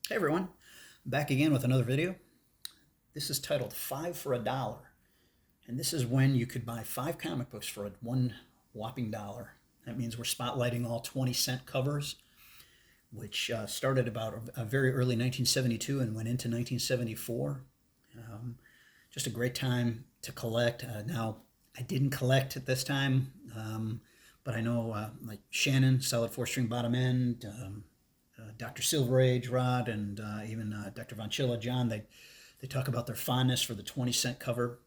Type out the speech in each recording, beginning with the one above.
Hey everyone, back again with another video. This is titled 5 for a Dollar. And this is when you could buy 5 comic books for one whopping dollar. That means we're spotlighting all 20-cent covers, which started about a very early 1972 and went into 1974. Just a great time to collect. Now, I didn't collect at this time, but I know like Shannon, Solid 4-string bottom end, Dr. Silver Age, Rod, and even Dr. Von Chilla, John, they talk about their fondness for the 20-cent cover.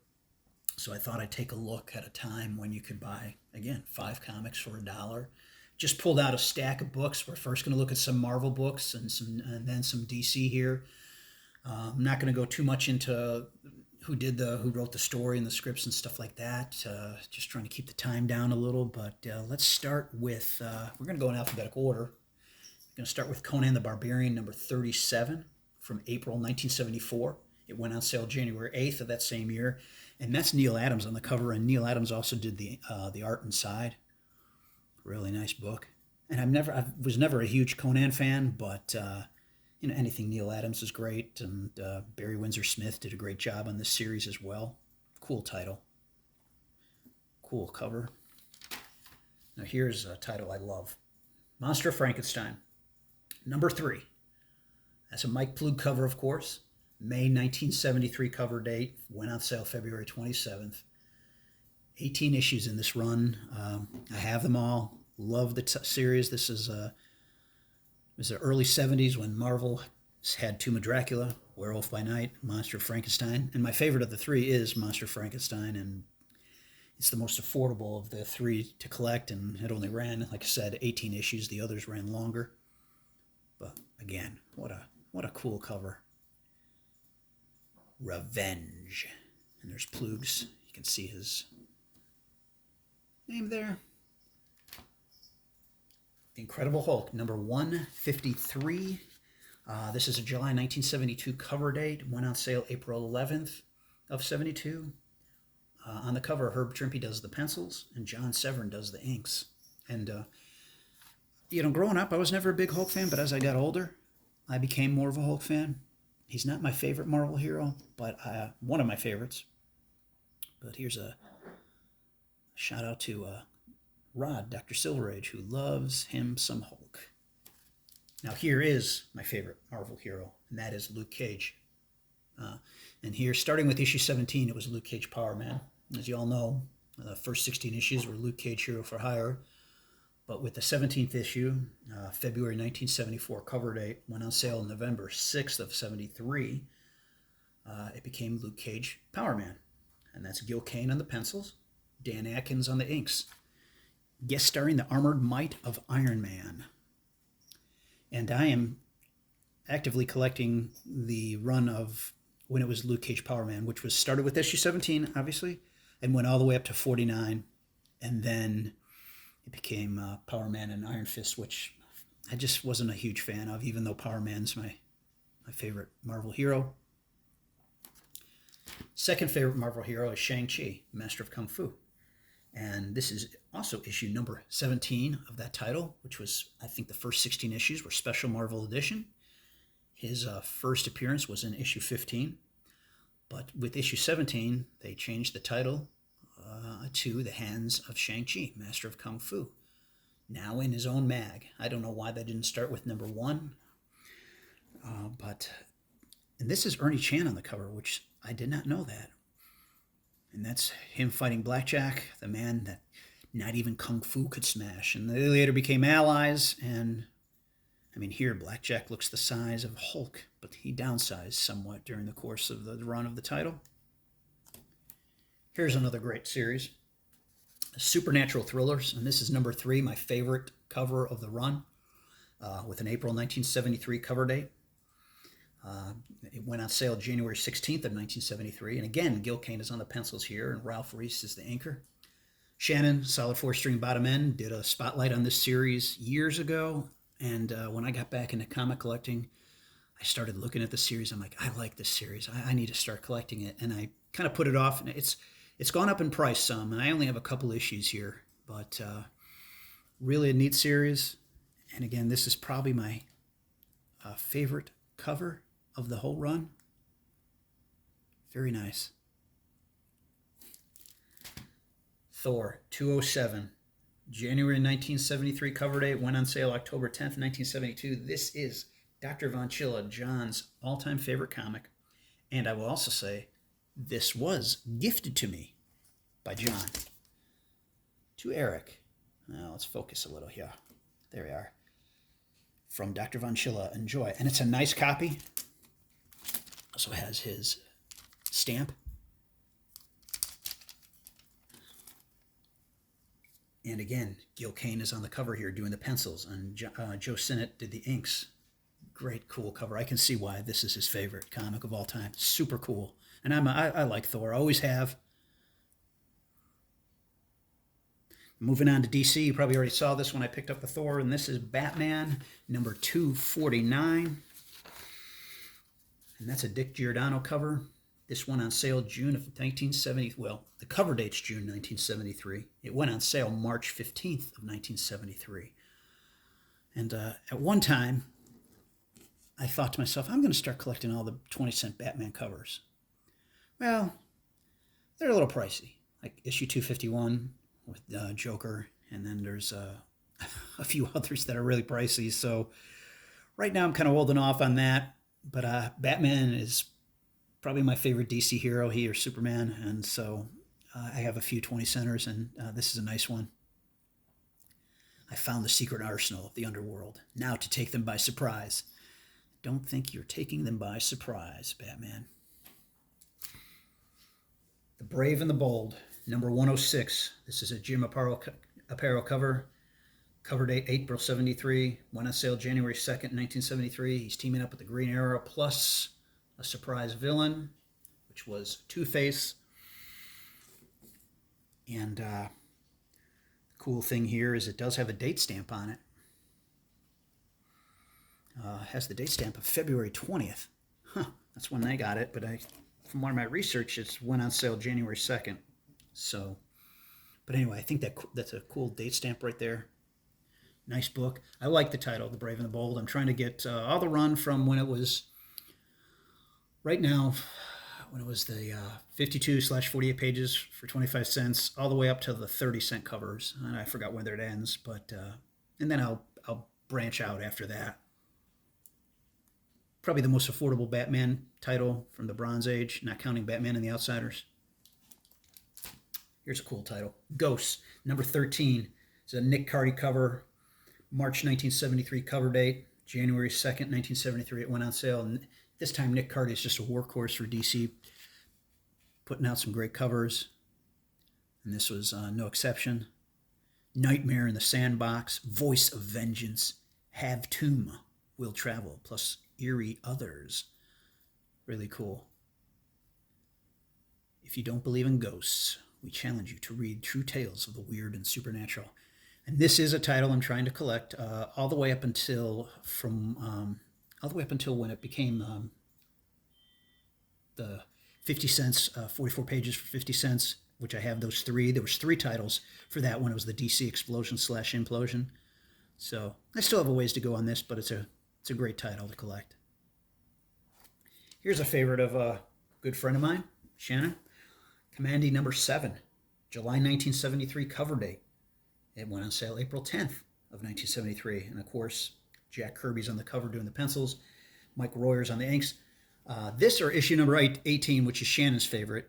So I thought I'd take a look at a time when you could buy, again, 5 comics for a dollar. Just pulled out a stack of books. We're first going to look at some Marvel books and then some DC here. I'm not going to go too much into who wrote the story and the scripts and stuff like that. Just trying to keep the time down a little. But let's start with, we're going to go in alphabetical order. Going to start with Conan the Barbarian, number 37 from April 1974. It went on sale January 8th of that same year. And that's Neal Adams on the cover. And Neal Adams also did the art inside. Really nice book. And I was never a huge Conan fan, but anything Neal Adams is great. And Barry Windsor Smith did a great job on this series as well. Cool title. Cool cover. Now here's a title I love. Monster of Frankenstein. Number 3. That's a Mike Ploog cover, of course. May 1973 cover date. Went on sale February 27th. 18 issues in this run. I have them all. Love the series. This is it was the early 70s when Marvel had Tomb of Dracula, Werewolf by Night, Monster of Frankenstein. And my favorite of the 3 is Monster of Frankenstein. And it's the most affordable of the 3 to collect. And it only ran, like I said, 18 issues. The others ran longer. But again, what a cool cover. Revenge. And there's Ploog's. You can see his name there. The Incredible Hulk, number 153. This is a July 1972 cover date. Went on sale April 11th of 72. On the cover, Herb Trimpe does the pencils, and John Severin does the inks. And growing up, I was never a big Hulk fan, but as I got older, I became more of a Hulk fan. He's not my favorite Marvel hero, but one of my favorites. But here's a shout out to Rod, Dr. Silver Age, who loves him some Hulk. Now here is my favorite Marvel hero, and that is Luke Cage. And here, starting with issue 17, it was Luke Cage Power Man. As you all know, the first 16 issues were Luke Cage Hero for Hire. But with the 17th issue, February 1974 cover date, went on sale November 6th of 73, it became Luke Cage Power Man. And that's Gil Kane on the pencils, Dan Atkins on the inks. Guest starring the Armored Might of Iron Man. And I am actively collecting the run of when it was Luke Cage Power Man, which was started with issue 17, obviously, and went all the way up to 49. And then it became Power Man and Iron Fist, which I just wasn't a huge fan of, even though Power Man's my favorite Marvel hero. Second favorite Marvel hero is Shang-Chi, Master of Kung Fu. And this is also issue number 17 of that title, which was, I think, the first 16 issues were Special Marvel Edition. His first appearance was in issue 15. But with issue 17, they changed the title to The Hands of Shang-Chi, Master of Kung Fu. Now in his own mag. I don't know why they didn't start with number 1. And this is Ernie Chan on the cover, which I did not know that. And that's him fighting Blackjack, the man that not even Kung Fu could smash. And they later became allies. And I mean, here Blackjack looks the size of Hulk, but he downsized somewhat during the course of the run of the title. Here's another great series, Supernatural Thrillers, and this is number 3, my favorite cover of the run, with an April 1973 cover date. It went on sale January 16th of 1973, and again, Gil Kane is on the pencils here, and Ralph Reese is the inker. Shannon, Solid 4-string bottom end, did a spotlight on this series years ago, and when I got back into comic collecting, I started looking at the series. I'm like, I like this series. I need to start collecting it, and I kind of put it off, and it's gone up in price some, and I only have a couple issues here, but really a neat series. And again, this is probably my favorite cover of the whole run. Very nice. Thor 207, January 1973 cover date, went on sale October 10th, 1972. This is Dr. Von Chilla, John's all-time favorite comic. And I will also say, this was gifted to me by John. To Eric. Now let's focus a little here. There we are. From Dr. Von Chilla, enjoy. And it's a nice copy. Also has his stamp. And again, Gil Kane is on the cover here doing the pencils, and Joe Sinnott did the inks. Great, cool cover. I can see why this is his favorite comic of all time. Super cool. And I like Thor. I always have. Moving on to DC, you probably already saw this when I picked up the Thor, and this is Batman number 249. And that's a Dick Giordano cover. This went on sale June of 1970. Well, the cover date's June 1973. It went on sale March 15th of 1973. And at one time, I thought to myself, I'm going to start collecting all the 20-cent Batman covers. Well, they're a little pricey. Like issue 251 with Joker, and then there's a few others that are really pricey. So right now I'm kind of holding off on that. But Batman is probably my favorite DC hero, he or Superman, and so I have a few 20 centers, and this is a nice one. I found the secret arsenal of the underworld, now to take them by surprise. Don't think you're taking them by surprise, Batman. The Brave and the Bold, number 106. This is a Jim Aparo cover. Cover date April 73. Went on sale January 2nd, 1973. He's teaming up with the Green Arrow plus a surprise villain, which was Two-Face. And the cool thing here is it does have a date stamp on it. It has the date stamp of February 20th. That's when they got it, but from one of my research, it went on sale January 2nd. So, but anyway, I think that's a cool date stamp right there. Nice book. I like the title, The Brave and the Bold. I'm trying to get all the run from when it was, right now, when it was the 52/48 pages for 25 cents, all the way up to the 30-cent covers. And I forgot whether it ends, but, and then I'll branch out after that. Probably the most affordable Batman title from the Bronze Age, not counting Batman and the Outsiders. Here's a cool title. Ghosts, number 13. It's a Nick Cardy cover. March 1973 cover date. January 2nd, 1973, it went on sale. And this time Nick Cardy is just a workhorse for DC, putting out some great covers. And this was no exception. Nightmare in the Sandbox, Voice of Vengeance, Have Tomb, Will Travel, plus eerie others. Really cool. If you don't believe in ghosts, we challenge you to read true tales of the weird and supernatural. And this is a title I'm trying to collect all the way up until when it became the 50 cents, 44 pages for 50 cents, which I have those three. There was 3 titles for that one. It was the DC Explosion/Implosion. So I still have a ways to go on this, but it's a great title to collect. Here's a favorite of a good friend of mine, Shannon. Kamandi number 7, July 1973 cover date. It went on sale April 10th of 1973. And of course, Jack Kirby's on the cover doing the pencils. Mike Royer's on the inks. This or issue number 18, which is Shannon's favorite.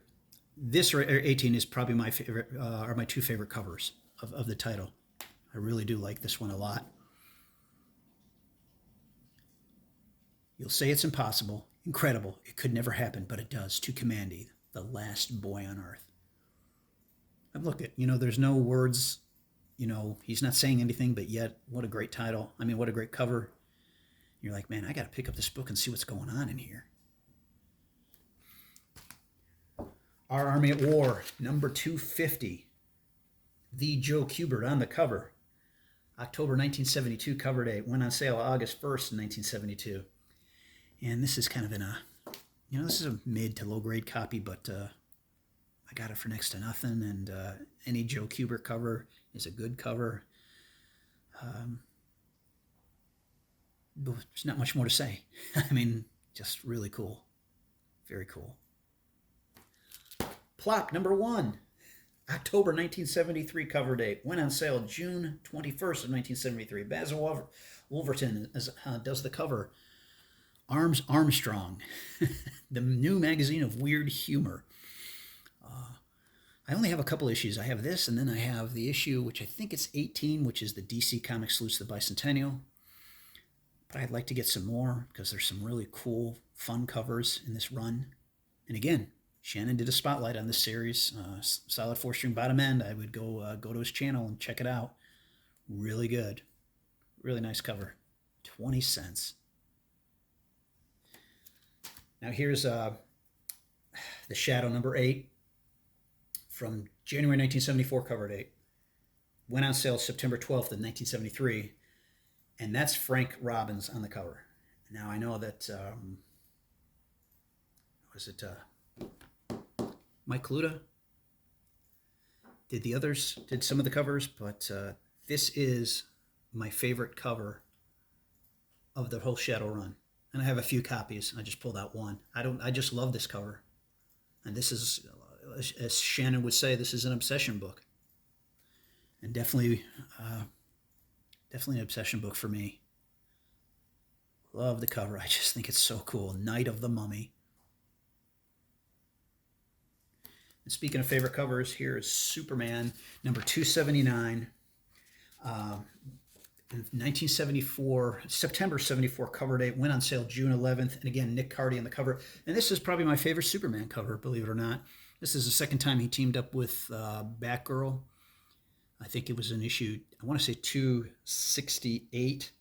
This or 18 is probably my favorite, are my 2 favorite covers of the title. I really do like this one a lot. You'll say it's impossible, incredible, it could never happen, but it does, to Kamandi, the last boy on Earth. And look, there's no words, he's not saying anything, but yet, what a great title. I mean, what a great cover. You're like, man, I got to pick up this book and see what's going on in here. Our Army at War, number 250. The Joe Kubert on the cover. October 1972 cover date. Went on sale August 1st, 1972. And this is kind of this is a mid to low grade copy, but I got it for next to nothing. And any Joe Kubert cover is a good cover. There's not much more to say. I mean, just really cool. Very cool. Plop number 1. October 1973 cover date. Went on sale June 21st of 1973. Basil Wolverton does the cover. Arms Armstrong, the new magazine of weird humor. I only have a couple issues. I have this, and then I have the issue, which I think it's 18, which is the DC Comics Salutes the Bicentennial. But I'd like to get some more because there's some really cool, fun covers in this run. And again, Shannon did a spotlight on this series, solid 4-string bottom end. I would go to his channel and check it out. Really good. Really nice cover. 20 cents. Now here's the Shadow number 8 from January 1974 cover date. Went on sale September 12th of 1973. And that's Frank Robbins on the cover. Now I know that, Mike Kaluta did some of the covers, but this is my favorite cover of the whole Shadow run. And I have a few copies. I just pulled out one. I just love this cover. And this is, as Shannon would say, this is an obsession book. And definitely an obsession book for me. Love the cover. I just think it's so cool. Night of the Mummy. And speaking of favorite covers, here is Superman number 279. 1974, September 74 cover date. Went on sale June 11th. And again, Nick Cardy on the cover. And this is probably my favorite Superman cover, believe it or not. This is the second time he teamed up with Batgirl. I think it was an issue, I want to say 268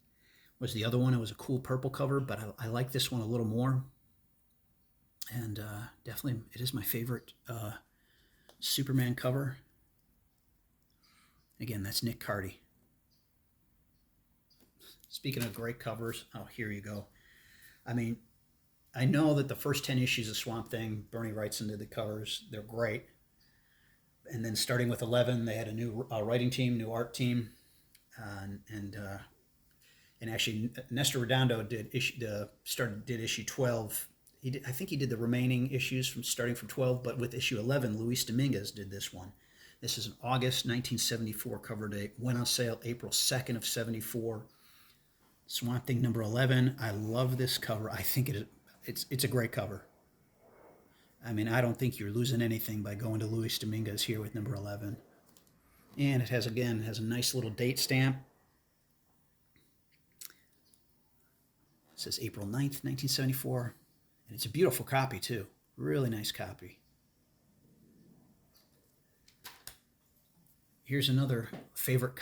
was the other one. It was a cool purple cover, but I like this one a little more. And definitely, it is my favorite Superman cover. Again, that's Nick Cardy. Speaking of great covers, oh, here you go. I mean, I know that the first 10 issues of Swamp Thing, Bernie Wrightson did the covers. They're great. And then starting with 11, they had a new writing team, new art team. And actually, Nestor Redondo did issue 12. I think he did the remaining issues starting from 12, but with issue 11, Luis Dominguez did this one. This is an August 1974 cover date. Went on sale April 2nd of 74. Swamp Thing number 11. I love this cover. I think it's a great cover. I mean, I don't think you're losing anything by going to Luis Dominguez here with number 11. And it has a nice little date stamp. It says April 9th, 1974. And it's a beautiful copy, too. Really nice copy. Here's another favorite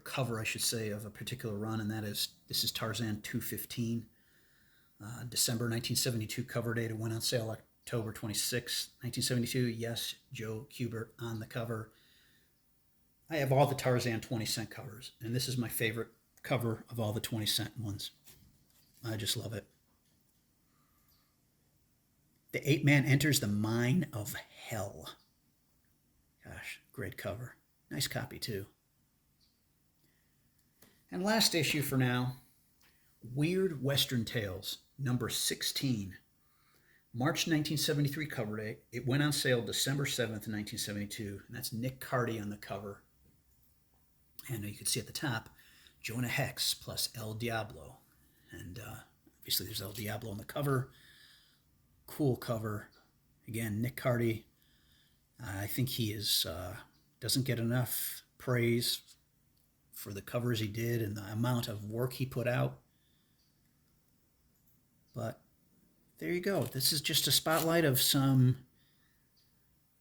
cover, I should say, of a particular run, and this is Tarzan 215. December 1972 cover date. It went on sale October 26, 1972. Yes, Joe Kubert on the cover. I have all the Tarzan 20-cent covers, and this is my favorite cover of all the 20-cent ones. I just love it. The Ape Man enters the mine of hell. Gosh, great cover. Nice copy, too. And last issue for now, Weird Western Tales, number 16. March 1973 cover date. It went on sale December 7th, 1972. And that's Nick Cardy on the cover. And you can see at the top, Jonah Hex plus El Diablo. And obviously there's El Diablo on the cover. Cool cover. Again, Nick Cardy. I think he doesn't get enough praise for the covers he did and the amount of work he put out. But there you go. This is just a spotlight of some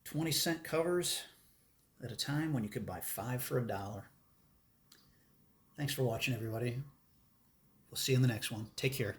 20-cent covers at a time when you could buy 5 for $1. Thanks for watching, everybody. We'll see you in the next one. Take care.